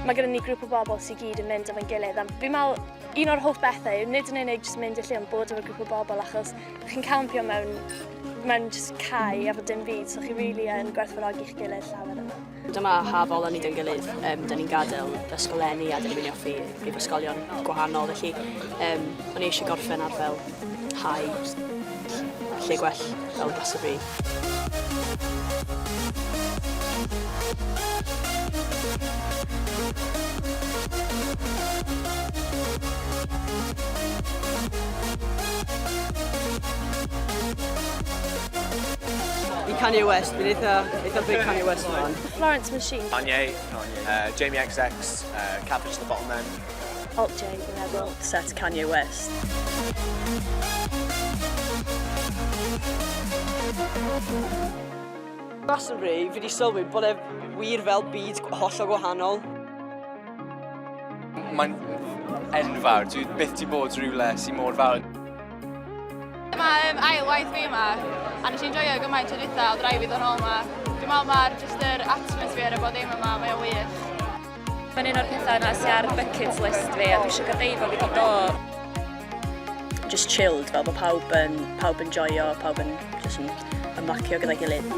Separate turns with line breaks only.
Mae gennym ni grŵp o bobl sy'n gyd yn mynd efo'n gilydd. Fi'n meddwl, un o'r holl bethau yw nid yn unig jyst mynd i lle ond bod efo grŵp o bobl achos chi'n campio mewn jyst cae efo dim byd, so chi rili yn gwerthfawrogi'ch gilydd llawer yma.
Dyma haf ola ni 'da'n gilydd. Da ni'n gadael ysgoleni a da ni'n mynd i offi i ysgolion gwahanol. Felly, o'n i eisiau gorffen ar fel hau lle gwell fel y gasau fi. I Kanye West, fi'n eitha big Kanye West fan.
Florence Machine.
Kanye, Jamie XX, Cabbage the Bottlemen.
Alt J, fi'n meddwl.
Set Kanye West. Glastonbury, fi wedi sylwi bod e wir fel byd hollol gwahanol.
Mae'n enfawr, dwi byth wedi bod rhywle sy'n mor fawr.
Mae ail waith fi yma, a nes i'n joio gymaint o dwytha o rai fi ddod nôl yma. Dwi'n meddwl mae'r atmosffer o bod ddim yma, mae o'n wych.
Mae'n un o'r pethau yna sy'n ar bucket list fi, a dwi eisiau gadaifo fi dod o.
Just chilled, fel bod pawb yn joio, pawb yn ymlacio gyda'i gilydd.